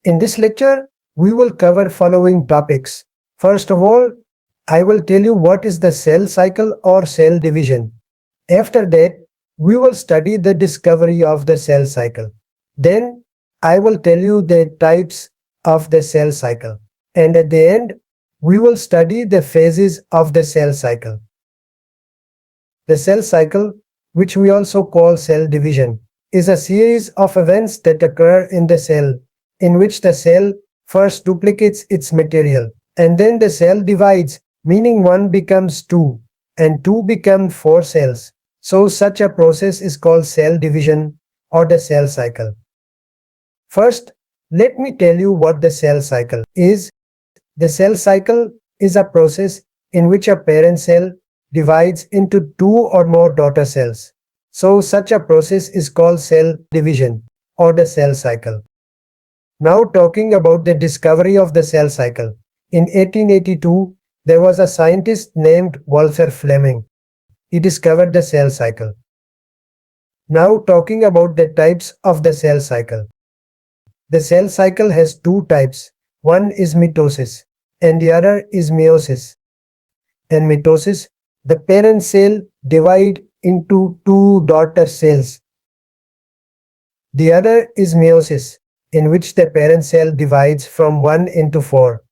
In this lecture, we will cover following topics. First of all, I will tell you what is the cell cycle or cell division. After that, we will study the discovery of the cell cycle. Then, I will tell you the types of the cell cycle. And at the end, we will study the phases of the cell cycle. The cell cycle, which we also call cell division, is a series of events that occur in the cell, in which the cell first duplicates its material, and then the cell divides, meaning one becomes two, and two become four cells. So such a process is called cell division or the cell cycle. First, let me tell you what the cell cycle is. The cell cycle is a process in which a parent cell divides into two or more daughter cells. So such a process is called cell division or the cell cycle. Now talking about the discovery of the cell cycle. In 1882, there was a scientist named Walther Fleming. He discovered the cell cycle. Now talking about the types of the cell cycle. The cell cycle has two types. One is mitosis and the other is meiosis. In mitosis, the parent cell divides into two daughter cells. The other is meiosis, in which the parent cell divides from 1 into 4.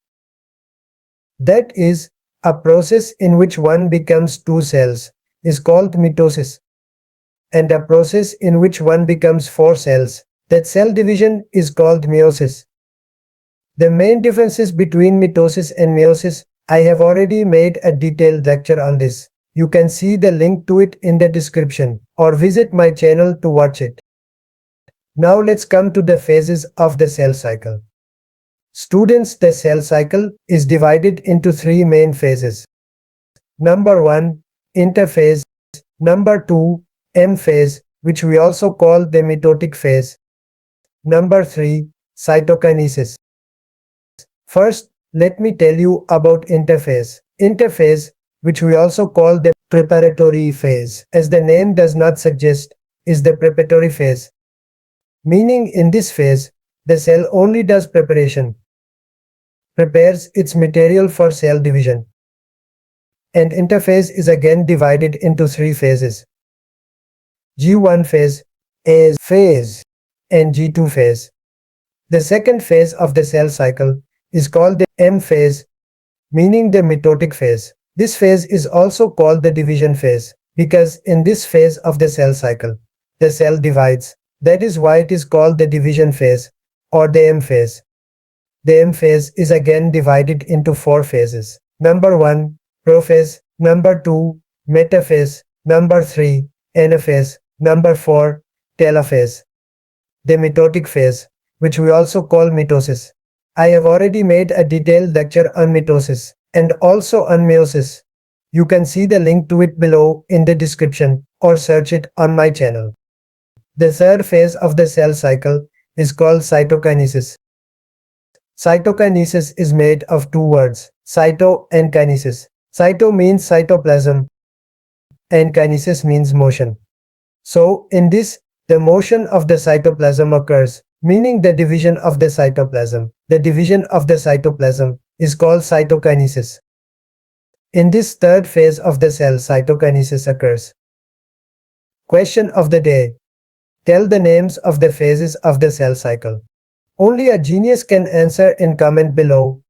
That is, a process in which one becomes two cells is called mitosis, and a process in which one becomes four cells, that cell division, is called meiosis. The main differences between mitosis and meiosis, I have already made a detailed lecture on this. You can see the link to it in the description or visit my channel to watch it. Now let's come to the phases of the cell cycle. Students, the cell cycle is divided into three main phases. Number 1, interphase. Number 2, M phase, which we also call the mitotic phase. Number 3, cytokinesis. First, let me tell you about interphase. Interphase, which we also call the preparatory phase, as the name does not suggest, is the preparatory phase. Meaning in this phase, the cell only does preparation, prepares its material for cell division. And interphase is again divided into three phases. G1 phase, A phase, and G2 phase. The second phase of the cell cycle is called the M phase, meaning the mitotic phase. This phase is also called the division phase, because in this phase of the cell cycle, the cell divides. That is why it is called the division phase or the M phase. The M phase is again divided into four phases. Number 1, prophase. Number 2, metaphase. Number 3, anaphase. Number 4, telophase. The mitotic phase, which we also call mitosis. I have already made a detailed lecture on mitosis and also on meiosis. You can see the link to it below in the description or search it on my channel. The third phase of the cell cycle is called cytokinesis. Cytokinesis is made of two words, cyto and kinesis. Cyto means cytoplasm and kinesis means motion. So in this, the motion of the cytoplasm occurs, meaning the division of the cytoplasm. The division of the cytoplasm is called cytokinesis. In this third phase of the cell, cytokinesis occurs. Question of the day. Tell the names of the phases of the cell cycle. Only a genius can answer in comment below.